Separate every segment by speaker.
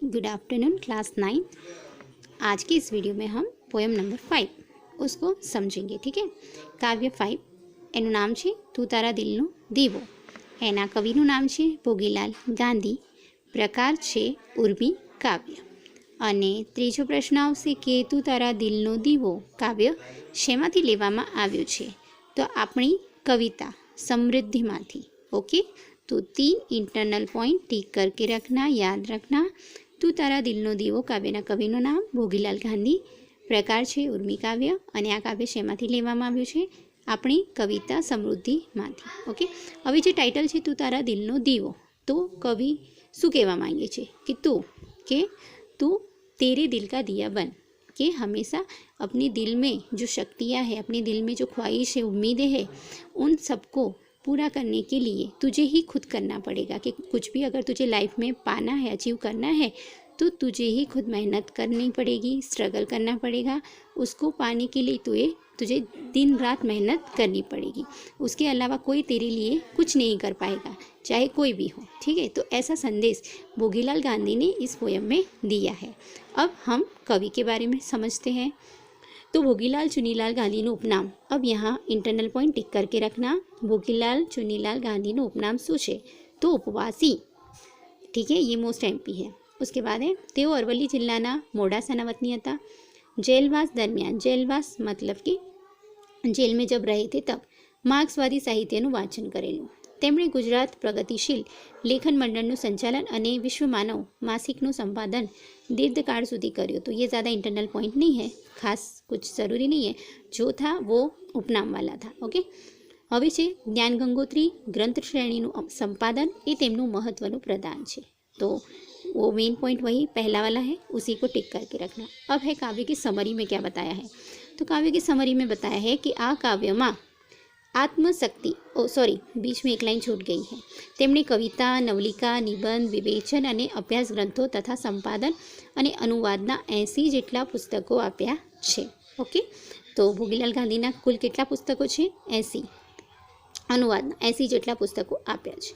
Speaker 1: Good afternoon class 9। आज की इस वीडियो में हम पोएम नंबर 5 उसको समझेंगे। ठीक है। काव्य 5 એનું નામ છે તું તારા દિલનો દીવો। એના કવિનું નામ છે ભોગીલાલ ગાંધી। પ્રકાર છે ઉર્મી કાવ્ય। અને ત્રીજો પ્રશ્ન આવશે કે તું તારા દિલનો દીવો કાવ્ય શેમાંથી લેવામાં આવ્યું છે? તો આપણી કવિતા સમૃદ્ધિમાંથી। ओके, तो 3 इंटरनल पॉइंट टिक करके रखना, याद रखना। तू तारा दिलनो दीवो काव्यना कविનું નામ ભોગીલાલ ગાંધી। પ્રકાર છે ઉર્મી કાવ્ય અને આ કાવ્ય શેમાંથી લેવામાં આવ્યું છે? આપણી કવિતા સમૃદ્ધિમાંથી। ઓકે, હવે જે ટાઇટલ છે તું તારા દિલનો દીવો, તો કવિ શું કહેવા માંગે છે કે तू तेरे दिल का दिया बन, कि हमेशा अपने दिल में जो शक्तियाँ हैं, अपने दिल में जो ख्वाहिश है, उम्मीदें हैं, उन सबको पूरा करने के लिए तुझे ही खुद करना पड़ेगा। कि कुछ भी अगर तुझे लाइफ में पाना है, अचीव करना है, तो तुझे ही खुद मेहनत करनी पड़ेगी, स्ट्रगल करना पड़ेगा। उसको पाने के लिए तुझे दिन रात मेहनत करनी पड़ेगी। उसके अलावा कोई तेरे लिए कुछ नहीं कर पाएगा, चाहे कोई भी हो। ठीक है, तो ऐसा संदेश भोगीलाल गांधी ने इस पोयम में दिया है। अब हम कवि के बारे में समझते हैं। तो भोगीलाल चुनीलाल गांधीનું उपनाम, अब यहाँ इंटरनल पॉइंट टिक करके रखना। भोगीलाल चुनीलाल गांधीનું उपनाम શું છે? તો ઉપવાસી। ठीक है, ये मोस्ट एमपी है। उसके बाद है તેઓ અરવલ્લી જિલ્લાના મોડાસાના વતની હતા। જેલવાસ દરમિયાન, જેલવાસ मतलब कि जेल में जब रहे थे तब मार्क्सवादी साहित्यનું વાંચન કરેલું। તેમણે ગુજરાત પ્રગતિશીલ લેખન મંડળનું સંચાલન અને વિશ્વ માનવ માસિકનું સંપાદન दीर्घकाल સુધી કર્યું। तो ये ज़्यादा इंटरनल पॉइंट नहीं है, खास कुछ ज़रूरी नहीं है, जो था वो उपनाम वाला था। ओके, હવે છે જ્ઞાન ગંગોત્રી ગ્રંથ શ્રેણીનું સંપાદન, એ તેમનું મહત્વનું પ્રદાન છે। तो वो मेन पॉइंट वही पहला वाला है, उसी को टिक करके रखना। अब है काव्य की समरी में क्या बताया है। तो काव्य की समरी में बताया है कि आ काव्य में आत्मशक्ति, बीच में एक लाइन छूट गई है। તેમણે कविता, नवलिका, निबंध, विवेचन અને અભ્યાસ ગ્રંથો તથા સંપાદન અને અનુવાદના 80 જેટલા પુસ્તકો આપ્યા છે। ઓકે, તો ભોગીલાલ ગાંધીના કુલ કેટલા પુસ્તકો છે? 80। અનુવાદના 80 જેટલા પુસ્તકો આપ્યા છે।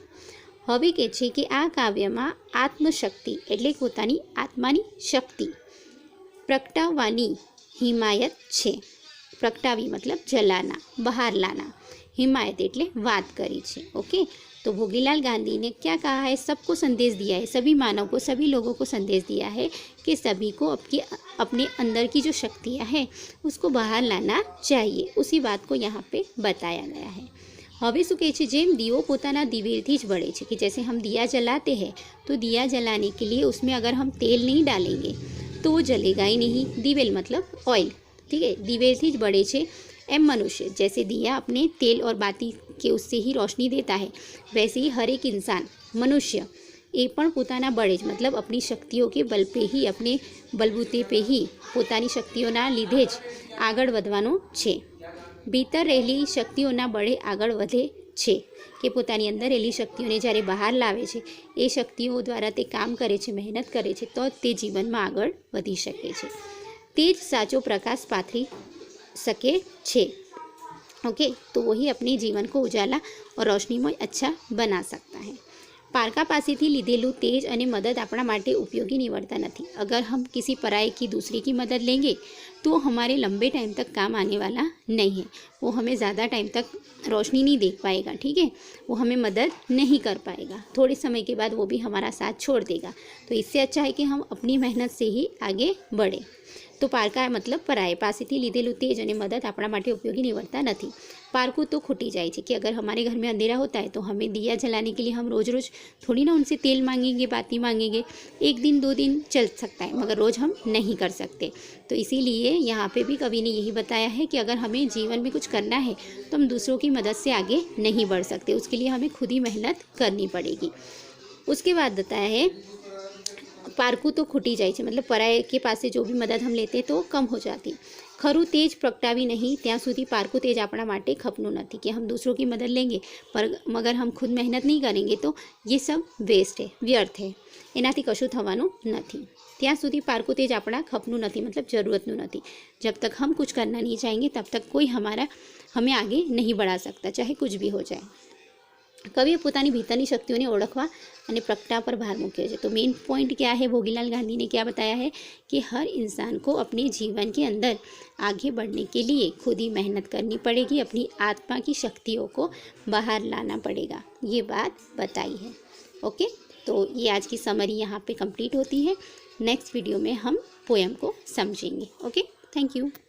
Speaker 1: હવે કહે છે કે આ કાવ્યમાં આત્મશક્તિ એટલે પોતાની આત્માની શક્તિ પ્રગટાવવાની હિમાયત છે। પ્રગટાવી मतलब जलाना, बाहर लाना। हिमायत એટલે વાત કરી છે। ओके, तो भोगीलाल गांधी ने क्या कहा है? सबको संदेश दिया है, सभी मानव को, सभी लोगों को संदेश दिया है कि सभी को अपने अंदर की जो शक्तियाँ हैं उसको बाहर लाना चाहिए। उसी बात को यहाँ पे बताया गया है। હવે શું કહે છે? જેમ દીવો પોતાના દિવેલથી જ બળે છે, कि जैसे हम दिया जलाते हैं तो दिया जलाने के लिए उसमें अगर हम तेल नहीं डालेंगे तो वो जलेगा ही नहीं। दिवेल मतलब ऑयल। ठीक है, दिवेलથી જ બળે છે। एम मनुष्य जैसे दिया अपने तेल और बाती के उससे ही रोशनी देता है, वैसे ही हर एक इंसान मनुष्य એ પણ પોતાના બળે જ मतलब अपनी शक्तियों के बल पे ही, अपने बलबूते पे ही, પોતાની શક્તિઓના લીધે જ આગળ વધવાનો છે। ભીતર રહેલી શક્તિઓના બળે આગળ વધે છે, કે પોતાની અંદર રહેલી શક્તિઓને જ્યારે બહાર લાવે છે, એ શક્તિઓ દ્વારા તે કામ કરે છે, મહેનત કરે છે, તો તે જીવનમાં આગળ વધી શકે છે। તે જ સાચો પ્રકાશ પાથરી सके छे। ओके, तो वही अपने जीवन को उजाला और रोशनीमय अच्छा बना सकता है। पारका पासेथी लीधेलू तेज अने मदद अपना माटे उपयोगी निवड़ता नहीं। अगर हम किसी पराये की, दूसरे की मदद लेंगे तो हमारे लंबे टाइम तक काम आने वाला नहीं है। वो हमें ज़्यादा टाइम तक रोशनी नहीं दे पाएगा। ठीक है, वो हमें मदद नहीं कर पाएगा, थोड़े समय के बाद वो भी हमारा साथ छोड़ देगा। तो इससे अच्छा है कि हम अपनी मेहनत से ही आगे बढ़े। तो पारका मतलब पराये पासेथी लीधेलू तेज अने मदद अपना माटे उपयोगी निवड़ता नहीं। पारकू तो खुटी जाए कि अगर हमारे घर में अंधेरा होता है तो हमें दिया जलाने के लिए हम रोज़ रोज़ थोड़ी ना उनसे तेल मांगेंगे, बाती मांगेंगे। एक दिन 2 दिन चल सकता है, मगर रोज़ हम नहीं कर सकते। तो इसीलिए यहाँ पे भी कवि ने यही बताया है कि अगर हमें जीवन में कुछ करना है तो हम दूसरों की मदद से आगे नहीं बढ़ सकते, उसके लिए हमें खुद ही मेहनत करनी पड़ेगी। उसके बाद बताया है पारकू तो खुटी जाए मतलब पराये के पास से जो भी मदद हम लेते तो कम हो जाती। खरू तेज प्रगटावी नहीं ત્યાં સુધી પારકું તેજ આપણા માટે ખપનું નથી, कि हम दूसरों की मदद लेंगे पर मगर हम खुद मेहनत नहीं करेंगे तो ये सब वेस्ट है, व्यर्थ है, એનાથી કશું થવાનું નથી। ત્યાં સુધી પારકું તેજ આપણા ખપનું નથી मतलब ज़रूरतનું નથી। जब तक हम कुछ करना नहीं चाहेंगे तब तक कोई हमें आगे नहीं बढ़ा सकता, चाहे कुछ भी हो जाए। કવિએ પોતાની ભીતરની શક્તિઓને ઓળખવા અને પ્રગટા पर भार મૂક્યો છે। तो मेन पॉइंट क्या है, भोगीलाल गांधी ने क्या बताया है कि हर इंसान को अपने जीवन के अंदर आगे बढ़ने के लिए खुद ही मेहनत करनी पड़ेगी, अपनी आत्मा की शक्तियों को बाहर लाना पड़ेगा, ये बात बताई है। ओके, तो ये आज की समरी यहाँ पे कंप्लीट होती है। नेक्स्ट वीडियो में हम पोएम को समझेंगे। Okay, thank you.